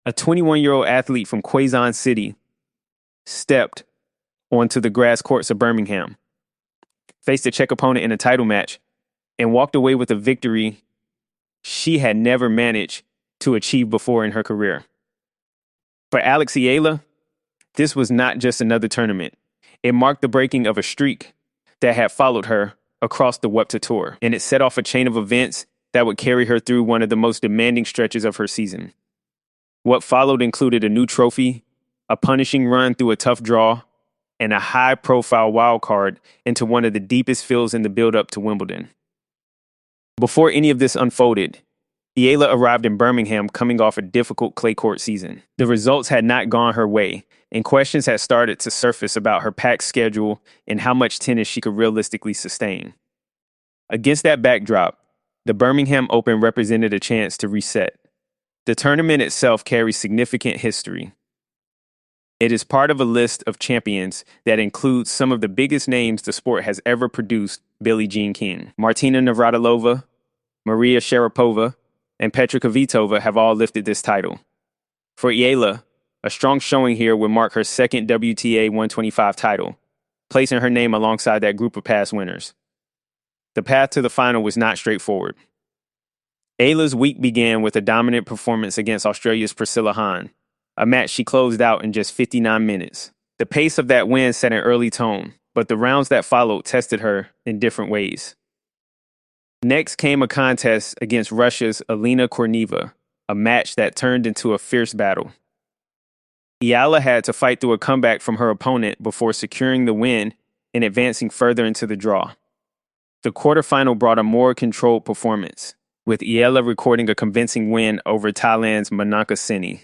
A 21-year-old athlete from Quezon City stepped onto the grass courts of Birmingham, faced a Czech opponent in a title match, and walked away with a victory she had never managed to achieve before in her career. For Alex Eala, this was not just another tournament. It marked the breaking of a streak that had followed her across the WTA Tour, and it set off a chain of events that would carry her through one of the most demanding stretches of her season. What followed included a new trophy, a punishing run through a tough draw, and a high-profile wildcard into one of the deepest fields in the build-up to Wimbledon. Before any of this unfolded, Eala arrived in Birmingham coming off a difficult clay court season. The results had not gone her way, and questions had started to surface about her packed schedule and how much tennis she could realistically sustain. Against that backdrop, the Birmingham Open represented a chance to reset. The tournament itself carries significant history. It is part of a list of champions that includes some of the biggest names the sport has ever produced: Billie Jean King, Martina Navratilova, Maria Sharapova, and Petra Kvitova have all lifted this title. For Eala, a strong showing here would mark her second WTA 125 title, placing her name alongside that group of past winners. The path to the final was not straightforward. Eala's week began with a dominant performance against Australia's Priscilla Hahn, a match she closed out in just 59 minutes. The pace of that win set an early tone, but the rounds that followed tested her in different ways. Next came a contest against Russia's Elena Korneva, a match that turned into a fierce battle. Eala had to fight through a comeback from her opponent before securing the win and advancing further into the draw. The quarterfinal brought a more controlled performance, with Eala recording a convincing win over Thailand's Manaka Seni.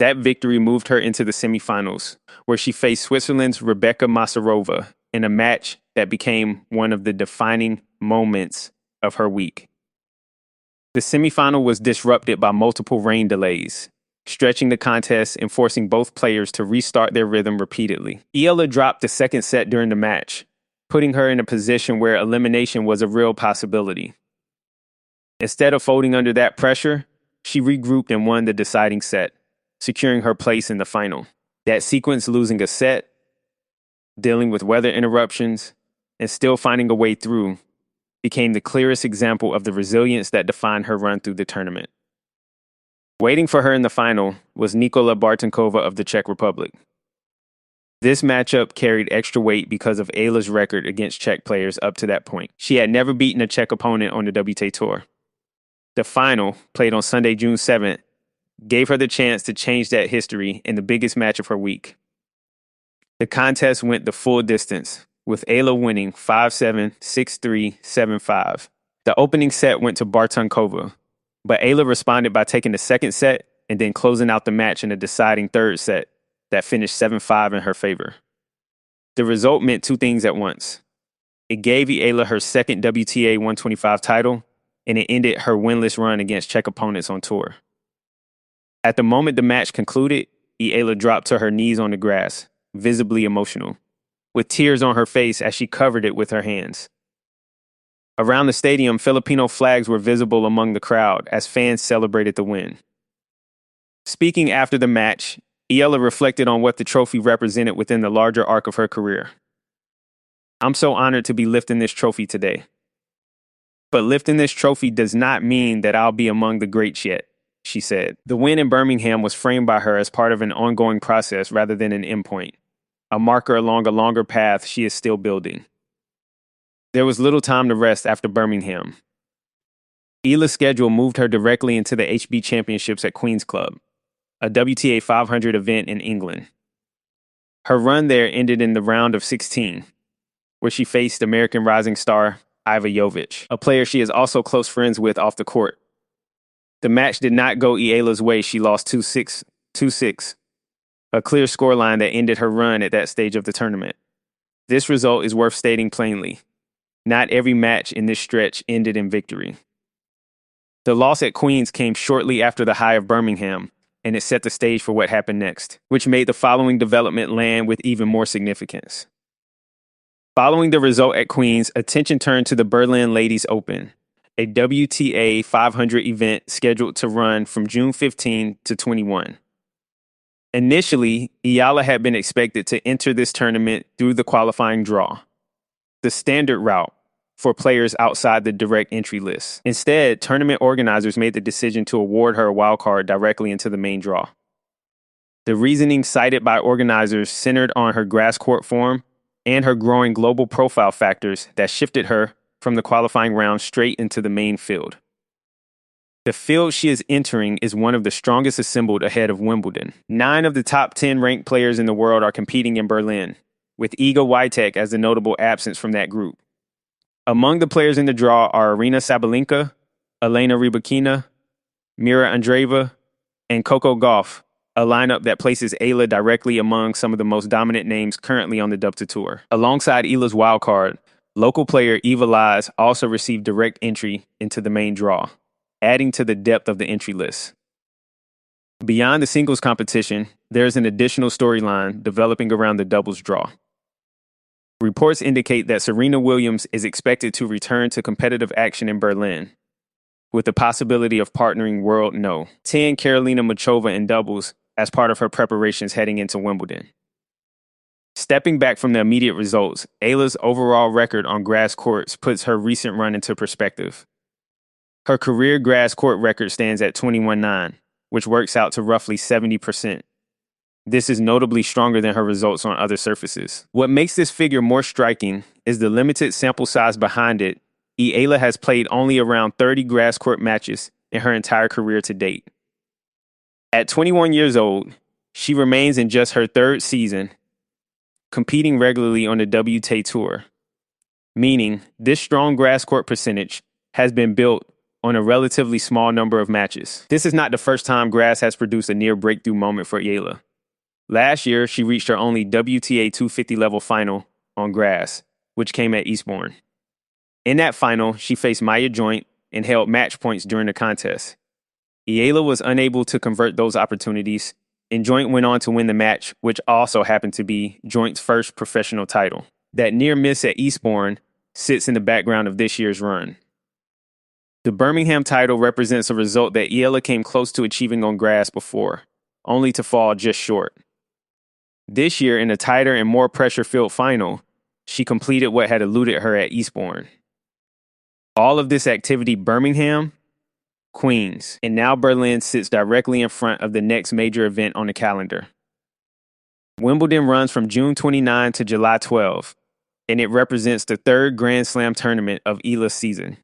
That victory moved her into the semifinals, where she faced Switzerland's Rebecca Masarova in a match that became one of the defining moments of her week. The semifinal was disrupted by multiple rain delays, stretching the contest and forcing both players to restart their rhythm repeatedly. Eala dropped the second set during the match, putting her in a position where elimination was a real possibility. Instead of folding under that pressure, she regrouped and won the deciding set, securing her place in the final. That sequence, losing a set, dealing with weather interruptions, and still finding a way through, became the clearest example of the resilience that defined her run through the tournament. Waiting for her in the final was Nikola Bartonkova of the Czech Republic. This matchup carried extra weight because of Eala's record against Czech players up to that point. She had never beaten a Czech opponent on the WTA Tour. The final, played on Sunday, June 7th, gave her the chance to change that history in the biggest match of her week. The contest went the full distance, with Eala winning 5-7, 6-3, 7-5. The opening set went to Bartonkova, but Eala responded by taking the second set and then closing out the match in a deciding third set that finished 7-5 in her favor. The result meant two things at once. It gave Eala her second WTA 125 title, and it ended her winless run against Czech opponents on tour. At the moment the match concluded, Eala dropped to her knees on the grass, visibly emotional, with tears on her face as she covered it with her hands. Around the stadium, Filipino flags were visible among the crowd as fans celebrated the win. Speaking after the match, Eala reflected on what the trophy represented within the larger arc of her career. "I'm so honored to be lifting this trophy today. But lifting this trophy does not mean that I'll be among the greats yet," she said. The win in Birmingham was framed by her as part of an ongoing process rather than an endpoint, a marker along a longer path she is still building. There was little time to rest after Birmingham. Eala's schedule moved her directly into the HB Championships at Queen's Club, a WTA 500 event in England. Her run there ended in the round of 16, where she faced American rising star Iva Jovic, a player she is also close friends with off the court. The match did not go Eala's way. She lost 2-6, 2-6, a clear scoreline that ended her run at that stage of the tournament. This result is worth stating plainly. Not every match in this stretch ended in victory. The loss at Queen's came shortly after the high of Birmingham, and it set the stage for what happened next, which made the following development land with even more significance. Following the result at Queen's, attention turned to the Berlin Ladies Open, a WTA 500 event scheduled to run from June 15 to 21. Initially, Eala had been expected to enter this tournament through the qualifying draw, the standard route for players outside the direct entry list. Instead, tournament organizers made the decision to award her a wildcard directly into the main draw. The reasoning cited by organizers centered on her grass court form and her growing global profile factors that shifted her from the qualifying round straight into the main field. The field she is entering is one of the strongest assembled ahead of Wimbledon. 9 of the top 10 ranked players in the world are competing in Berlin, with Iga Swiatek as the notable absence from that group. Among the players in the draw are Aryna Sabalenka, Elena Rybakina, Mira Andreeva, and Coco Gauff, a lineup that places Eala directly among some of the most dominant names currently on the WTA Tour. Alongside Eala's wildcard, local player Eva Lies also received direct entry into the main draw, adding to the depth of the entry list. Beyond the singles competition, there's an additional storyline developing around the doubles draw. Reports indicate that Serena Williams is expected to return to competitive action in Berlin, with the possibility of partnering World No. 10 Karolina Muchova in doubles as part of her preparations heading into Wimbledon. Stepping back from the immediate results, Eala's overall record on grass courts puts her recent run into perspective. Her career grass court record stands at 21-9, which works out to roughly 70%. This is notably stronger than her results on other surfaces. What makes this figure more striking is the limited sample size behind it. Eala has played only around 30 grass court matches in her entire career to date. At 21 years old, she remains in just her 3rd season, competing regularly on the WTA Tour, meaning this strong grass court percentage has been built on a relatively small number of matches. This is not the first time grass has produced a near breakthrough moment for Eala. Last year, she reached her only WTA 250 level final on grass, which came at Eastbourne. In that final, she faced Maya Joint and held match points during the contest. Eala was unable to convert those opportunities, and Joint went on to win the match, which also happened to be Joint's first professional title. That near miss at Eastbourne sits in the background of this year's run. The Birmingham title represents a result that Eala came close to achieving on grass before, only to fall just short. This year, in a tighter and more pressure-filled final, she completed what had eluded her at Eastbourne. All of this activity Birmingham, Queens, and now Berlin sits directly in front of the next major event on the calendar. Wimbledon runs from June 29 to July 12, and it represents the 3rd Grand Slam tournament of Eala's season.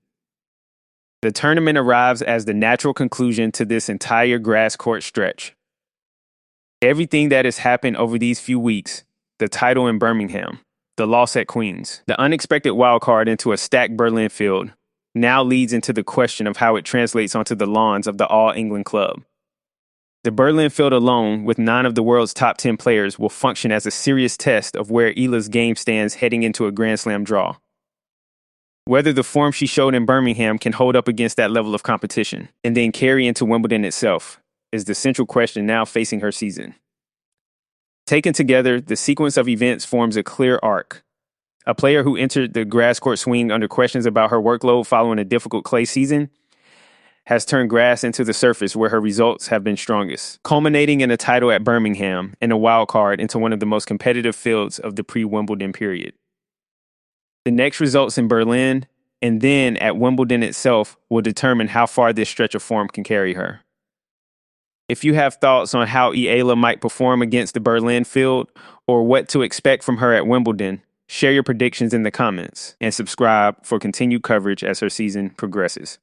The tournament arrives as the natural conclusion to this entire grass court stretch. Everything that has happened over these few weeks, the title in Birmingham, the loss at Queens, the unexpected wildcard into a stacked Berlin field, now leads into the question of how it translates onto the lawns of the All-England club. The Berlin field alone, with 9 of the world's top 10 players, will function as a serious test of where Eala's game stands heading into a Grand Slam draw. Whether the form she showed in Birmingham can hold up against that level of competition, and then carry into Wimbledon itself, is the central question now facing her season. Taken together, the sequence of events forms a clear arc. A player who entered the grass court swing under questions about her workload following a difficult clay season has turned grass into the surface where her results have been strongest, culminating in a title at Birmingham and a wild card into one of the most competitive fields of the pre-Wimbledon period. The next results in Berlin and then at Wimbledon itself will determine how far this stretch of form can carry her. If you have thoughts on how Eala might perform against the Berlin field or what to expect from her at Wimbledon, share your predictions in the comments and subscribe for continued coverage as her season progresses.